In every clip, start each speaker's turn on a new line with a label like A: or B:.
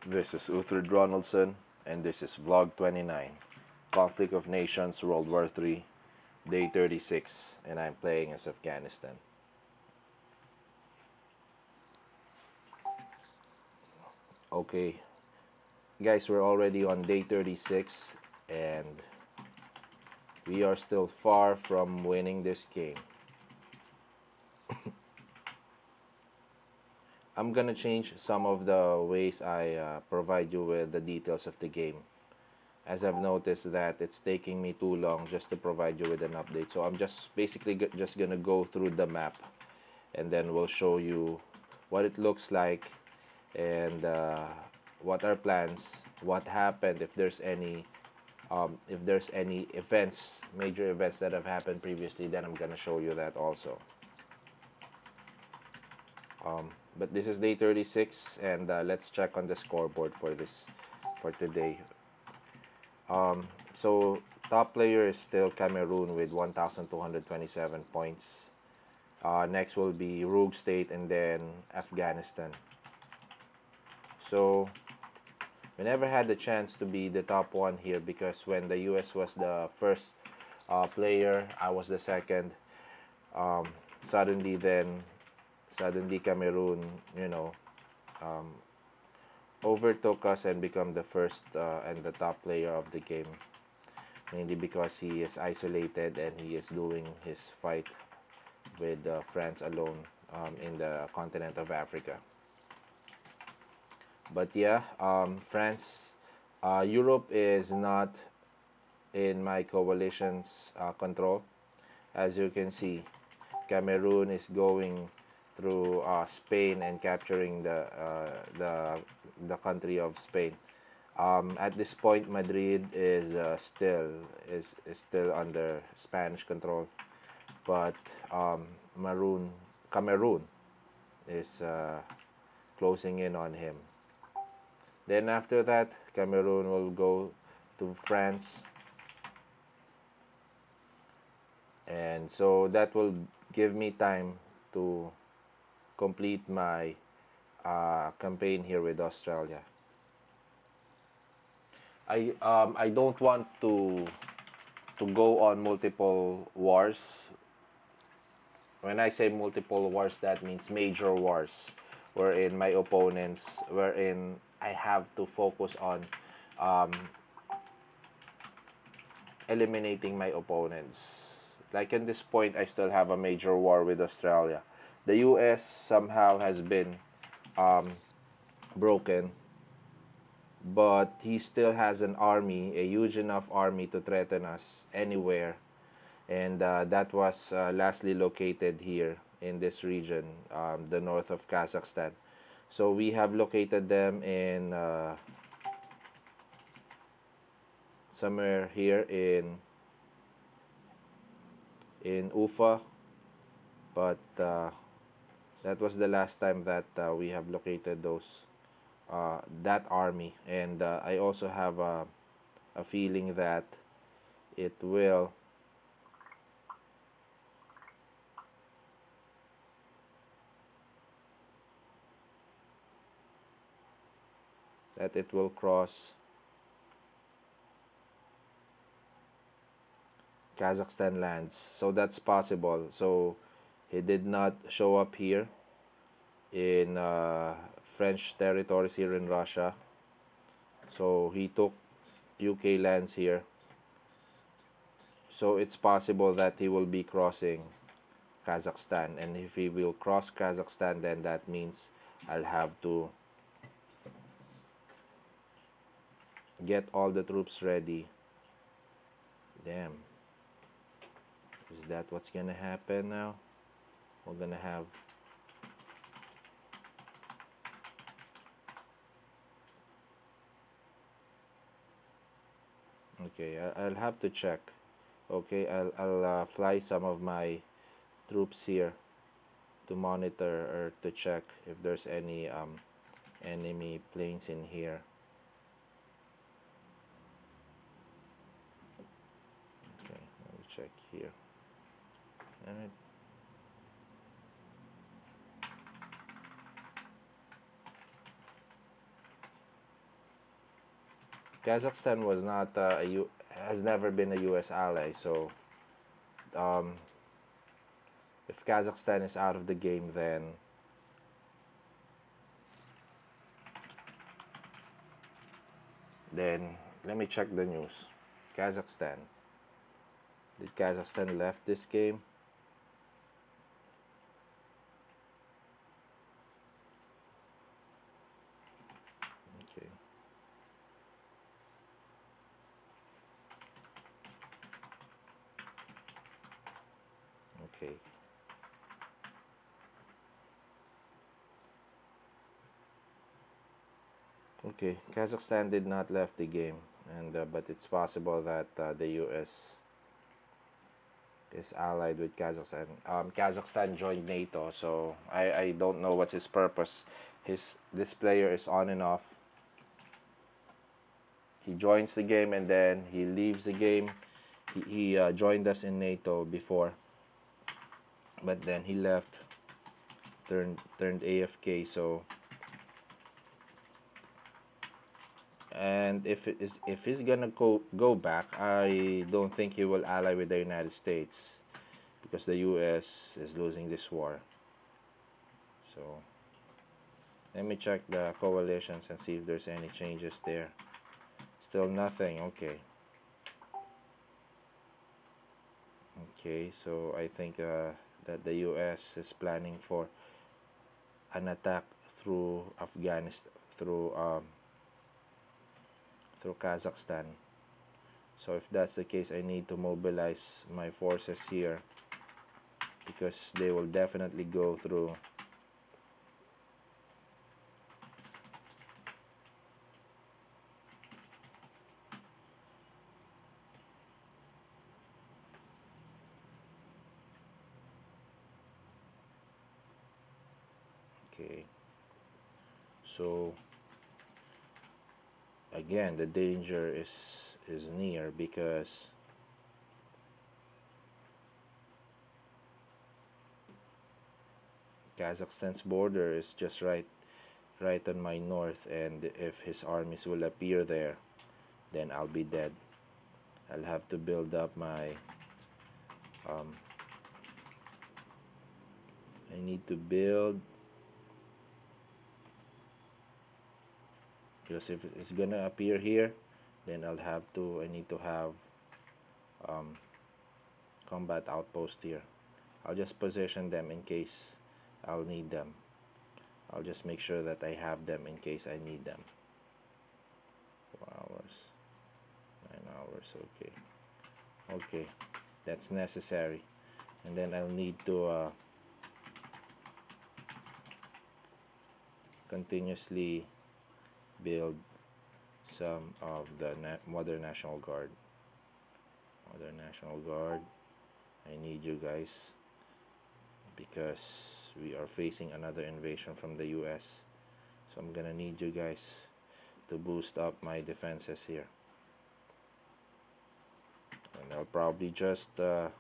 A: This is Uthred Ronaldson, and this is Vlog 29, Conflict of Nations World War 3, Day 36, and I'm playing as Afghanistan. Okay, guys, we're already on Day 36, and we are still far from winning this game. I'm gonna change some of the ways I provide you with the details of the game, as I've noticed that it's taking me too long just to provide you with an update. So I'm just basically just gonna go through the map, and then we'll show you what it looks like, and what our plans, what happened, if there's any events, major events that have happened previously. Then I'm gonna show you that also. But this is day 36, and let's check on the scoreboard for today. So top player is still Cameroon with 1,227 points. Next will be Rogue State, and then Afghanistan. So we never had the chance to be the top one here, because when the US was the first player, I was the second. Suddenly Cameroon, overtook us and become the first and the top player of the game, mainly because he is isolated and he is doing his fight with France alone in the continent of Africa. But yeah, France, Europe is not in my coalition's control. As you can see, Cameroon is going through Spain and capturing the country of Spain. At this point, Madrid is still under Spanish control, but Cameroon is closing in on him. Then after that, Cameroon will go to France, and so that will give me time to complete my campaign here with Australia. I don't want to go on multiple wars. When I say multiple wars, that means major wars, wherein I have to focus on eliminating my opponents. Like in this point, I still have a major war with Australia. The US somehow has been broken, but he still has an army, a huge enough army to threaten us anywhere, and that was lastly located here in this region, the north of Kazakhstan. So we have located them in somewhere here in Ufa, but that was the last time that we have located that army, and I also have a feeling that it will cross Kazakhstan lands. So that's possible. So he did not show up here in French territories here in Russia. So he took UK lands here. So it's possible that he will be crossing Kazakhstan, and if he will cross Kazakhstan, then that means I'll have to get all the troops ready. Damn. Is that what's gonna happen now? We're gonna have okay, I'll have to check. Okay, I'll fly some of my troops here to monitor or to check if there's any enemy planes in here. Okay, let me check here. Alright. Kazakhstan was not has never been a U.S. ally, so um, if Kazakhstan is out of the game, then let me check the news. Kazakhstan. Did Kazakhstan left this game? Okay. Okay. Okay. Kazakhstan did not left the game, and but it's possible that the U.S. is allied with Kazakhstan. Kazakhstan joined NATO, so I don't know what's his purpose. This player is on and off. He joins the game and then he leaves the game. He joined us in NATO before, but then he left, turned AFK. So, and if he's gonna go back, I don't think he will ally with the United States because the U.S. is losing this war. So let me check the coalitions and see if there's any changes there. Still nothing. Okay. Okay, so I think that the U.S. is planning for an attack through Afghanistan, through Kazakhstan. So if that's the case, I need to mobilize my forces here because they will definitely go through. Okay, so again, the danger is near because Kazakhstan's border is just right on my north, and if his armies will appear there, then I'll be dead. I'll have to build up my I need to build, because if it's gonna appear here, then I need to have combat outpost here. I'll just position them in case I'll need them. I'll just make sure that I have them in case I need them. 4 hours, 9 hours. Okay, okay, that's necessary. And then I'll need to continuously build some of the Modern National Guard. Modern National Guard, I need you guys because we are facing another invasion from the US. So I'm gonna need you guys to boost up my defenses here. And I'll probably just okay.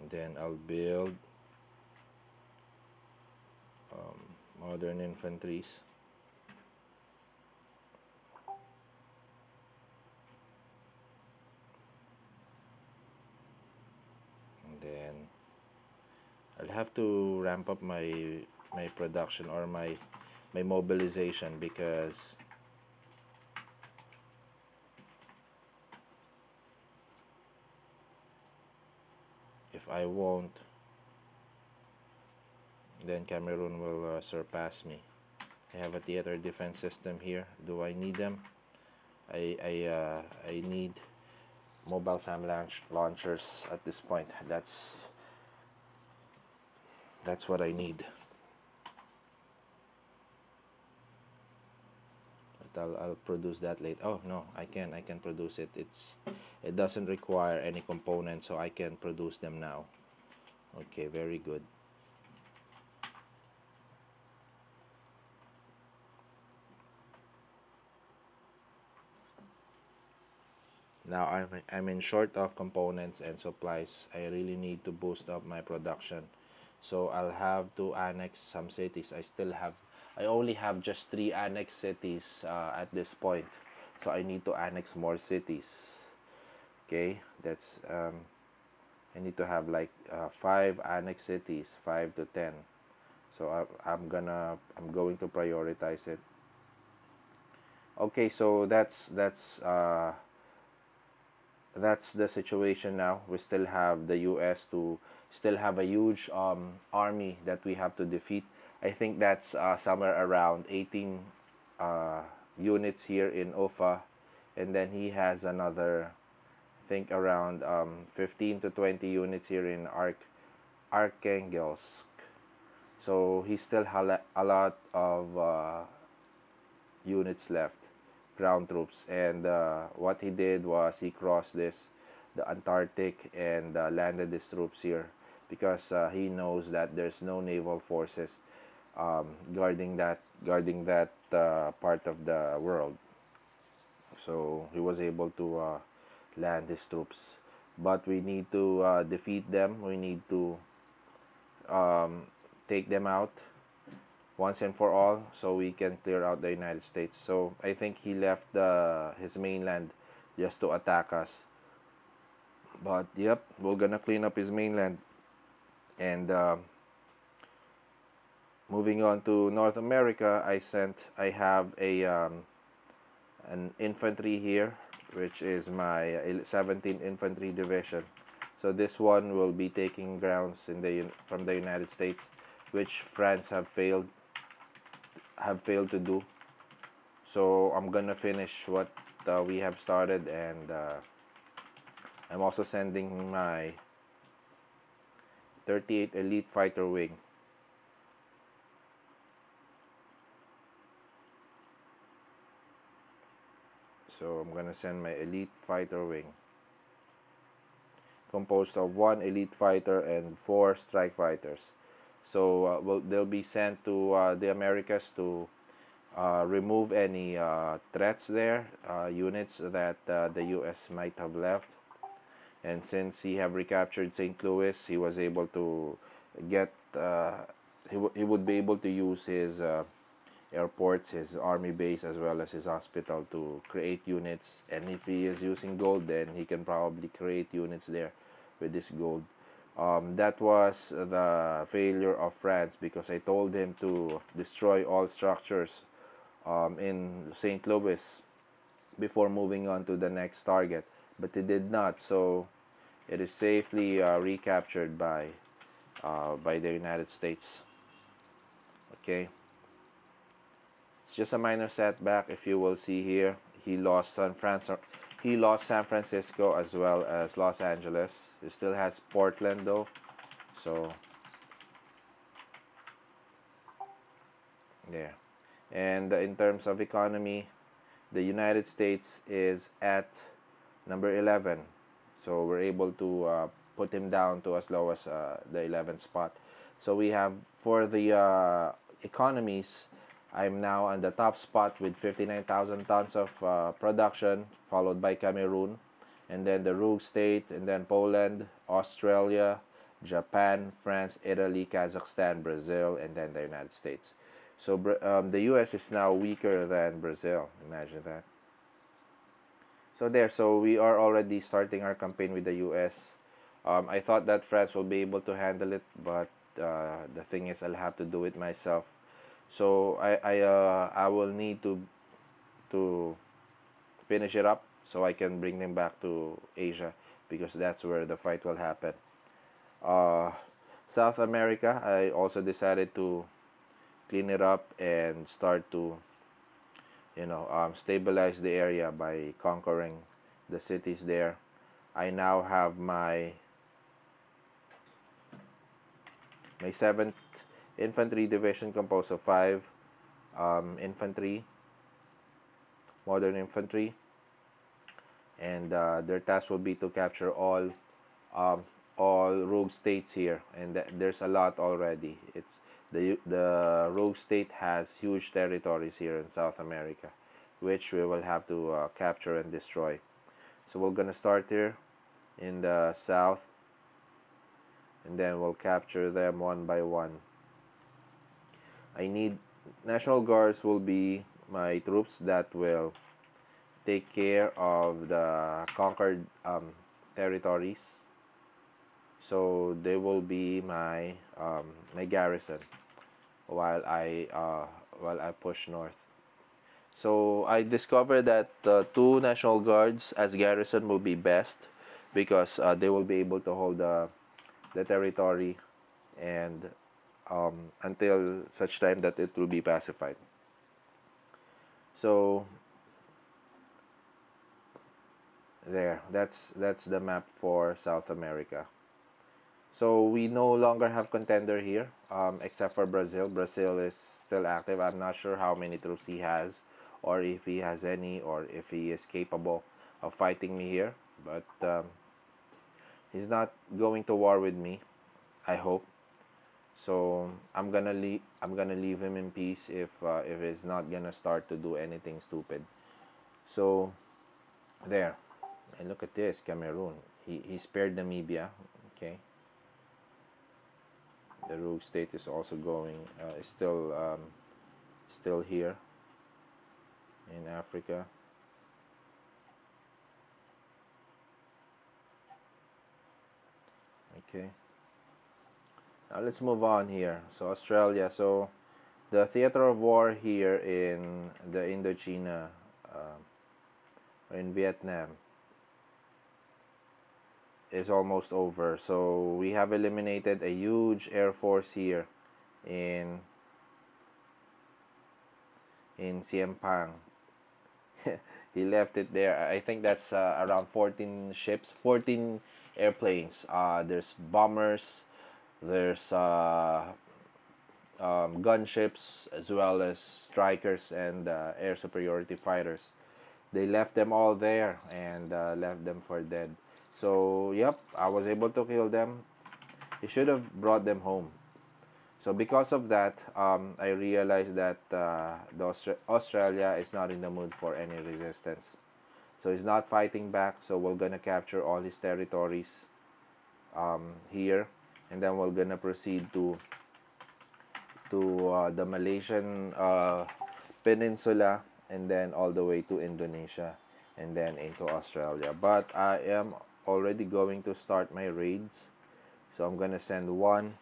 A: And then I'll build modern infantries. And then I'll have to ramp up my production or my mobilization, because if I won't, then Cameroon will surpass me. I have a theater defense system here. Do I need them? I need mobile SAM launchers at this point. That's what I need. But I'll produce that later. Oh no, I can produce it. It doesn't require any components, so I can produce them now. Okay, very good. Now I'm in short of components and supplies. I really need to boost up my production. So I'll have to annex some cities. I only have just 3 annex cities at this point. So I need to annex more cities. Okay, that's I need to have like 5 annex cities, 5 to 10. So I'm going to prioritize it. Okay, so that's the situation now. We still have the US to still have a huge army that we have to defeat. I think that's somewhere around 18 uh, units here in Ufa, and then he has another, I think around 15 to 20 units here in Archangels. So he still has a lot of units left, ground troops. And what he did was he crossed the Antarctic, and landed his troops here because he knows that there's no naval forces guarding that part of the world. So he was able to land his troops. But we need to defeat them. We need to um, take them out once and for all so we can clear out the United States. So I think he left his mainland just to attack us. But yep, we're gonna clean up his mainland. And moving on to North America, I have an infantry here, which is my 17th Infantry Division. So this one will be taking grounds from the United States, which France have failed to do. So I'm gonna finish what we have started, and I'm also sending my 38 Elite Fighter Wing. So I'm gonna send my Elite Fighter Wing, composed of 1 elite fighter and 4 strike fighters. So they'll be sent to the Americas to remove any threats there, units that the U.S. might have left. And since he have recaptured St. Louis, he was able to get he would be able to use his airports, his army base, as well as his hospital to create units. And if he is using gold, then he can probably create units there with this gold. That was the failure of France, because I told him to destroy all structures in St. Louis before moving on to the next target, but he did not. So it is safely recaptured by the United States. Okay, it's just a minor setback. If you will see here, he lost San Francisco as well as Los Angeles. He still has Portland though. So there. And in terms of economy, the United States is at number 11. So we're able to put him down to as low as the 11th spot. So we have, for the economies, I'm now on the top spot with 59,000 tons of production, followed by Cameroon, and then the Rogue State, and then Poland, Australia, Japan, France, Italy, Kazakhstan, Brazil, and then the United States. So the US is now weaker than Brazil. Imagine that. So we are already starting our campaign with the US. I thought that France will be able to handle it, but the thing is, I'll have to do it myself. So I will need to finish it up so I can bring them back to Asia, because that's where the fight will happen. Uh, South America, I also decided to clean it up and start to stabilize the area by conquering the cities there. I now have my 7th Infantry Division, composed of 5 infantry, modern infantry, and their task will be to capture all rogue states here, and there's a lot already. It's the rogue state has huge territories here in South America, which we will have to capture and destroy. So we're gonna start here in the south, and then we'll capture them one by one. I need National Guards will be my troops that will take care of the conquered territories. So they will be my garrison while I push north. So I discovered that two National Guards as garrison will be best because they will be able to hold the territory and until such time that it will be pacified. So that's the map for South America. So we no longer have contender here, except for Brazil. Brazil is still active. I'm not sure how many troops he has, or if he has any, or if he is capable of fighting me here. But he's not going to war with me, I hope. So I'm gonna leave him in peace if he's not gonna start to do anything stupid. So there, and look at this, Cameroon. He spared Namibia. Okay. The rogue state is also going, is still here in Africa. Okay. Now let's move on here. So Australia. So the theater of war here in the Indochina, in Vietnam, is almost over. So we have eliminated a huge air force here in Siem Pang. He left it there. I think that's around 14 ships, 14 airplanes. There's bombers, there's gunships, as well as strikers and air superiority fighters. They left them all there and left them for dead. So yep, I was able to kill them. He should have brought them home. So because of that, I realized that Australia is not in the mood for any resistance. So he's not fighting back. So we're gonna capture all his territories here, and then we're gonna proceed to the Malaysian peninsula, and then all the way to Indonesia, and then into Australia. But I am already going to start my raids. So I'm gonna send one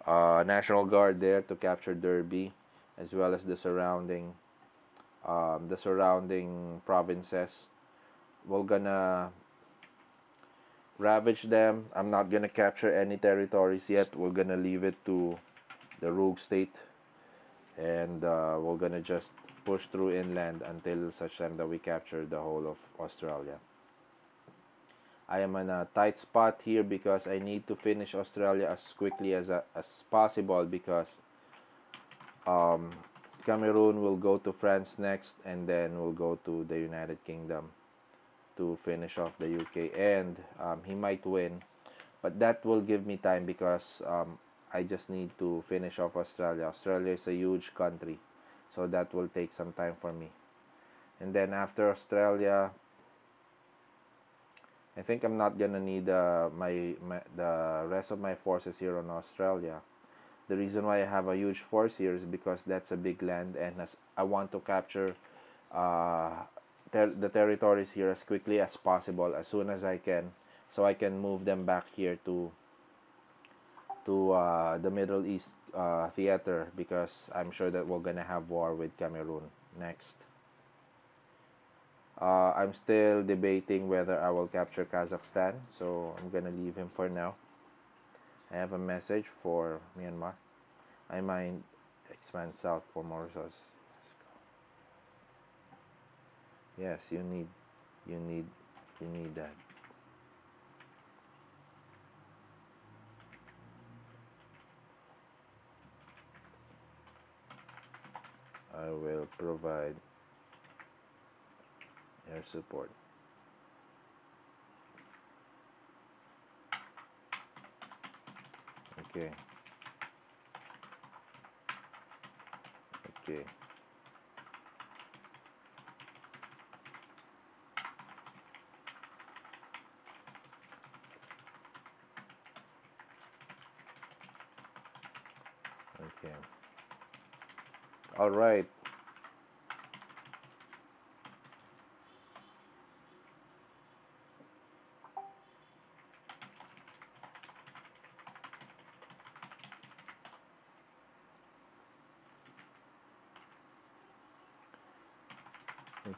A: National Guard there to capture Derby, as well as the surrounding provinces. We're gonna ravage them. I'm not gonna capture any territories yet. We're gonna leave it to the rogue state, and we're gonna just push through inland until such time that we capture the whole of Australia. I am in a tight spot here because I need to finish Australia as quickly as possible, because Cameroon will go to France next, and then we'll go to the United Kingdom to finish off the UK, and he might win, but that will give me time because I just need to finish off Australia. Australia is a huge country, so that will take some time for me. And then after Australia, I think I'm not gonna need the rest of my forces here on Australia. The reason why I have a huge force here is because that's a big land, and I want to capture the territories here as quickly as possible, as soon as I can, so I can move them back here to the Middle East theater, because I'm sure that we're gonna have war with Cameroon next. I'm still debating whether I will capture Kazakhstan, so I'm gonna leave him for now. I have a message for Myanmar. I might expand south for more resources. Yes, you need that. I will provide air support. Okay. Okay. Okay. All right.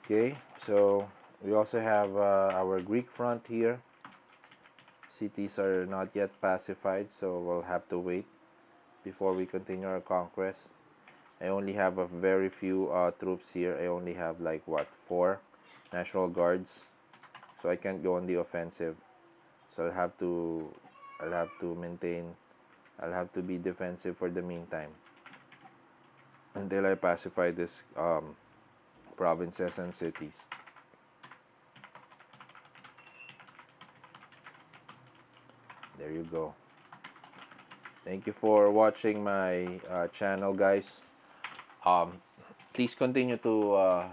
A: Okay. So we also have our Greek front here. Cities are not yet pacified, so we'll have to wait before we continue our conquest. I only have a very few troops here. I only have like what, 4 National Guards, so I can't go on the offensive. So I'll have to maintain. I'll have to be defensive for the meantime until I pacify this provinces and cities. There you go. Thank you for watching my channel, guys. Please continue to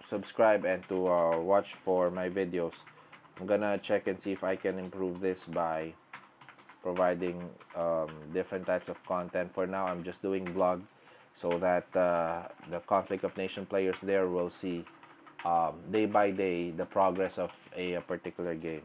A: subscribe and to watch for my videos. I'm gonna check and see if I can improve this by providing different types of content. For now, I'm just doing vlog so that the Conflict of Nation players there will see day by day the progress of a particular game.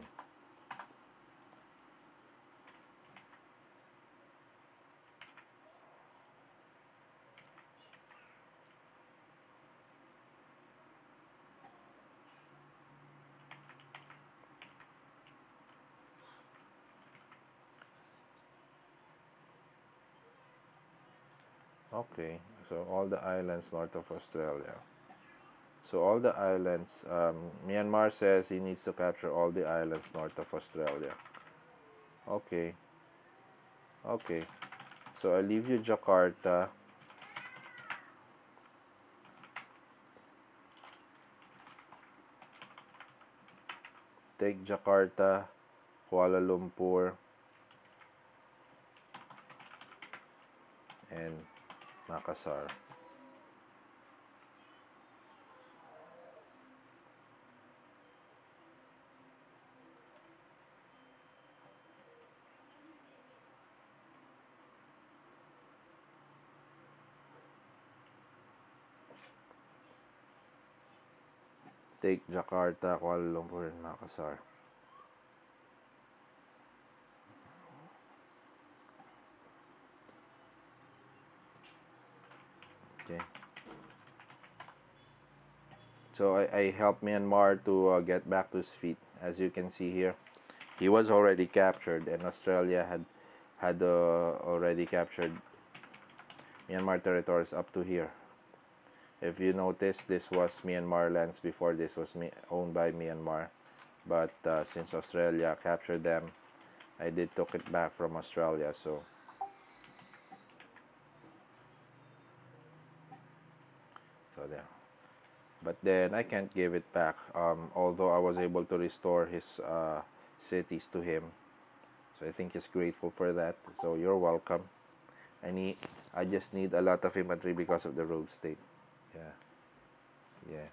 A: Okay, so all the islands north of Australia. So all the islands, Myanmar says he needs to capture all the islands north of Australia. Okay, okay. So I leave you Jakarta. Take Jakarta, Kuala Lumpur, and Makassar. Take Jakarta, Kuala Lumpur, and Makassar. Okay. So I helped Myanmar to get back to his feet. As you can see here, he was already captured, and Australia had already captured Myanmar territories up to here. If you notice, this was Myanmar lands before. This was owned by Myanmar, but since Australia captured them, I did took it back from Australia. So there. But then I can't give it back. Although I was able to restore his cities to him, so I think he's grateful for that. So you're welcome. I just need a lot of infantry because of the rogue state. Yeah, yeah,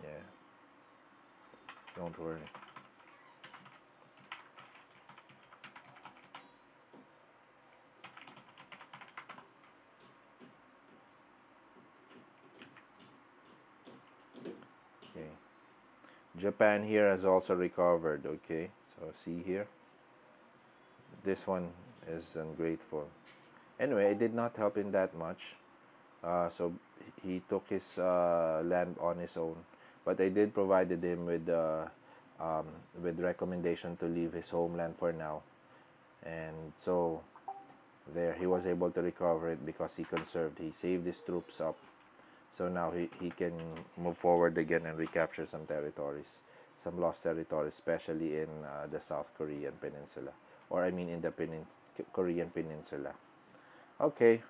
A: yeah. Don't worry. Okay. Japan here has also recovered. Okay, so see here. This one is ungrateful. Anyway, I did not help him that much. So he took his land on his own. But I did provided him with recommendation to leave his homeland for now. And so there he was able to recover it because he saved his troops up. So now he can move forward again and recapture some territories, some lost territories, especially in the South Korean peninsula, or I mean in the Korean peninsula. Okay,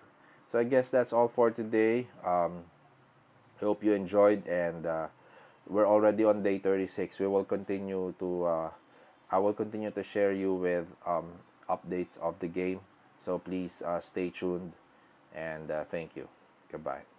A: so I guess that's all for today. Hope you enjoyed, and we're already on day 36. We will continue to I will continue to share you with updates of the game. So please stay tuned, and thank you. Goodbye.